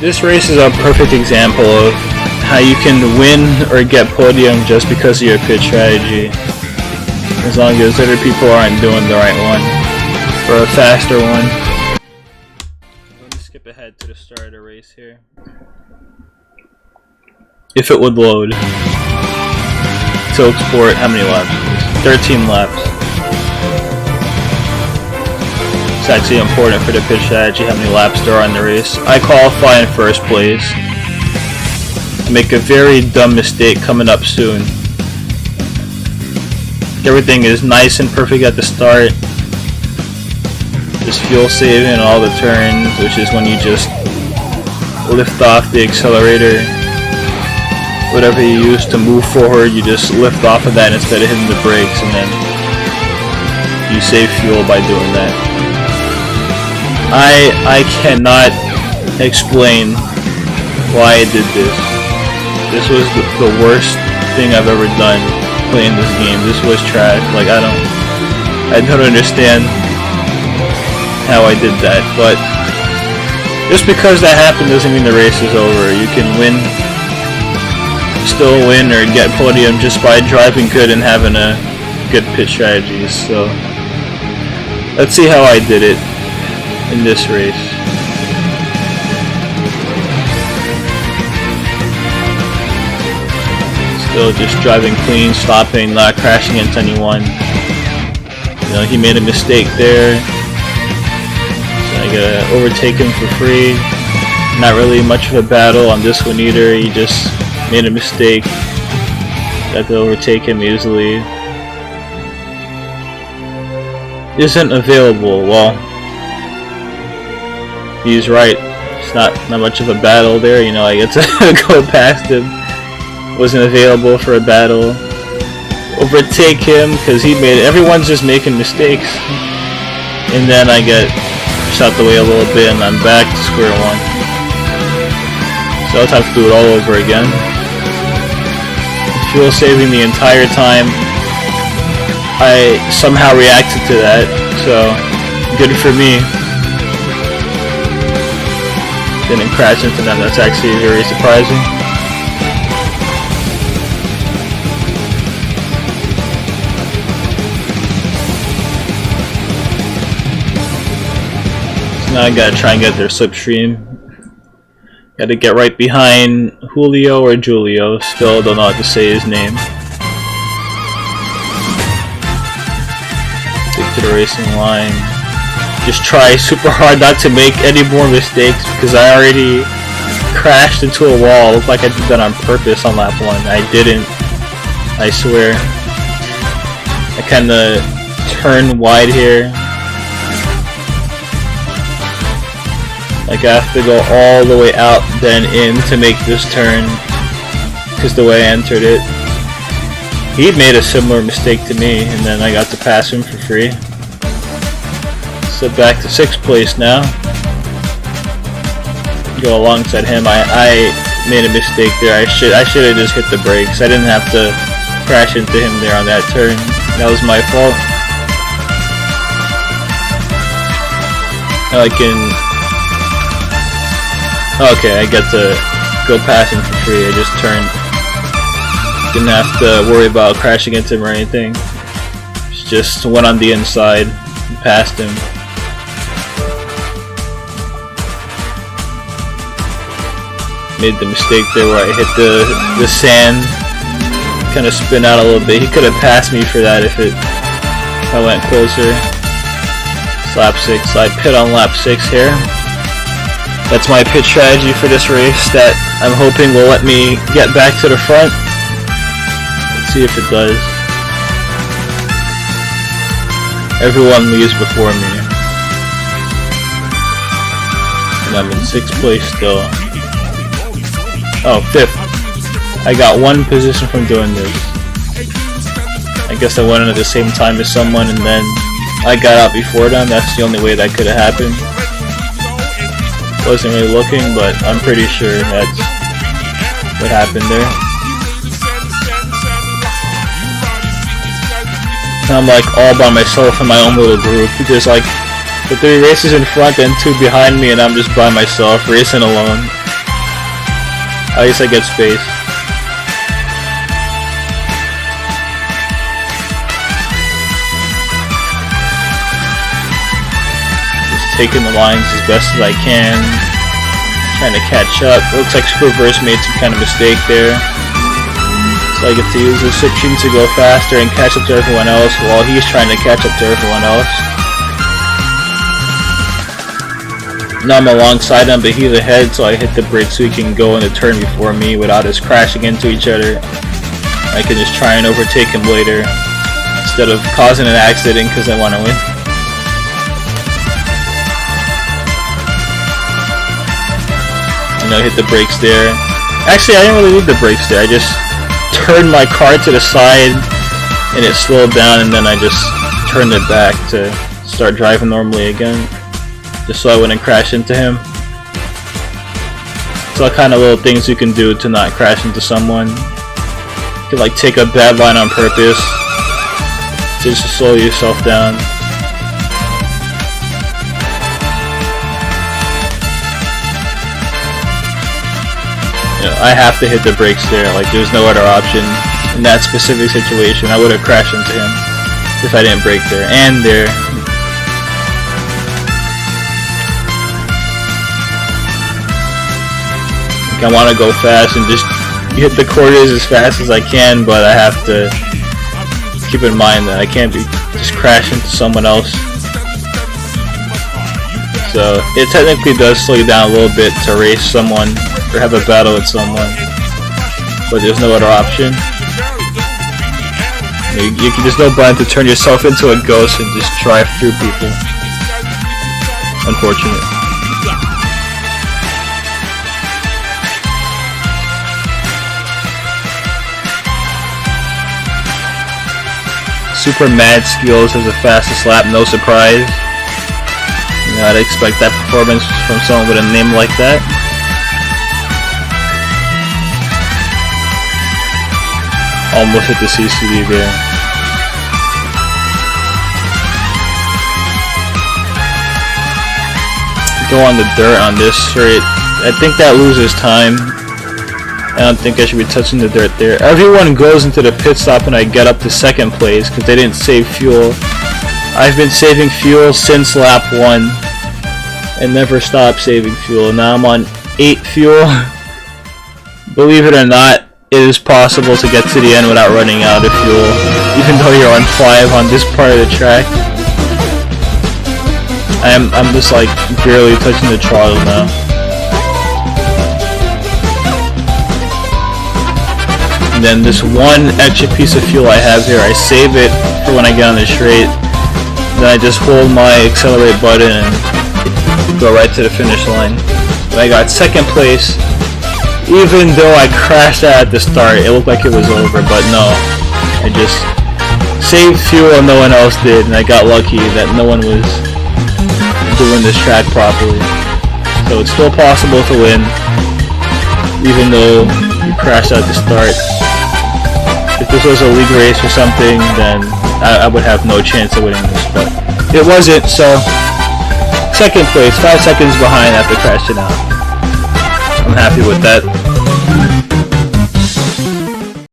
This race is a perfect example of how you can win or get podium just because of your pit strategy, as long as other people aren't doing the right one or a faster one. Let me skip ahead to the start of the race here. If it would load. Tilt Sport, how many laps? 13 laps. It's actually important for the pit strategy how many laps there are in the race. I qualify in first place. I make a very dumb mistake coming up soon. Everything is nice and perfect at the start. Just fuel saving all the turns, which is when you just lift off the accelerator. Whatever you use to move forward, you just lift off of that instead of hitting the brakes, and then you save fuel by doing that. I cannot explain why I did this. This was the worst thing I've ever done playing this game. This was trash. Like, I don't understand how I did that. But just because that happened doesn't mean the race is over. You can still win or get podium just by driving good and having a good pit strategy. So let's see how I did it in this race. Still just driving clean, stopping, not crashing into anyone. You know, he made a mistake there, so I gotta overtake him for free. Not really much of a battle on this one either. He just made a mistake. Got to overtake him easily. Isn't available. Well, he's right. It's not much of a battle there. You know, I get to go past him. Wasn't available for a battle. Overtake him because everyone's just making mistakes. And then I get pushed out the way a little bit and I'm back to square one. So I'll have to do it all over again. Fuel saving the entire time. I somehow reacted to that, so good for me. Didn't crash into them. That's actually very surprising. So now I gotta try and get their slipstream. Gotta get right behind Julio or Julio. Still don't know how to say his name. Stick to the racing line. Just try super hard not to make any more mistakes because I already crashed into a wall. Looked like I did that on purpose on lap 1. I didn't. I swear. I kinda turned wide here. Like I have to go all the way out then in to make this turn because the way I entered it. He made a similar mistake to me and then I got to pass him for free. So back to 6th place now. Go alongside him. I made a mistake there. I should have just hit the brakes. I didn't have to crash into him there on that turn. That was my fault. Now I can. Okay, I get to go past him for free. I just turned. Didn't have to worry about crashing into him or anything. Just went on the inside and passed him. Made the mistake there where I hit the sand. Kind of spin out a little bit. He could have passed me for that if I went closer. It's lap 6. I pit on lap 6 here. That's my pit strategy for this race that I'm hoping will let me get back to the front. Let's see if it does. Everyone leaves before me. And I'm in 6th place still. Oh, 5th. I got 1 position from doing this. I guess I went in at the same time as someone and then I got out before them. That's the only way that could have happened. Wasn't really looking, but I'm pretty sure that's what happened there. I'm like all by myself in my own little group. There's like the 3 races in front and 2 behind me and I'm just by myself racing alone. At least I get space. Just taking the lines as best as I can. Trying to catch up. Looks like Superverse made some kind of mistake there. So I get to use the section to go faster and catch up to everyone else while he's trying to catch up to everyone else. Now I'm alongside him, but he's ahead, so I hit the bridge so he can go in the turn before me without us crashing into each other. I can just try and overtake him later instead of causing an accident because I want to win. Hit the brakes there. Actually, I didn't really need the brakes there. I just turned my car to the side and it slowed down, and then I just turned it back to start driving normally again, just so I wouldn't crash into him. It's all kind of little things you can do to not crash into someone. You can like take a bad line on purpose just to slow yourself down. I have to hit the brakes there, like there's no other option. In that specific situation, I would have crashed into him if I didn't brake there and there. Like I want to go fast and just hit the corners as fast as I can, but I have to keep in mind that I can't just crash into someone else. So it technically does slow you down a little bit to race someone or have a battle with someone, but there's no other option. There's no button to turn yourself into a ghost and just drive through people. Unfortunate. Super Mad Skills has the fastest lap, no surprise. I'd expect that performance from someone with a name like that. Almost hit the CCD there. Go on the dirt on this straight. I think that loses time. I don't think I should be touching the dirt there. Everyone goes into the pit stop and I get up to second place because they didn't save fuel. I've been saving fuel since lap 1 and never stopped saving fuel. Now I'm on 8 fuel. Believe it or not, it is possible to get to the end without running out of fuel, even though you're on 5 on this part of the track. I'm just like barely touching the throttle now. And then this one extra piece of fuel I have here, I save it for when I get on the straight. Then I just hold my accelerate button and go right to the finish line. And I got second place. Even though I crashed out at the start, it looked like it was over, but no. I just saved fuel and no one else did, and I got lucky that no one was doing this track properly. So it's still possible to win, even though you crashed out at the start. If this was a league race or something, then I would have no chance of winning this, but it wasn't, so second place, 5 seconds behind after crashing out. I'm happy with that.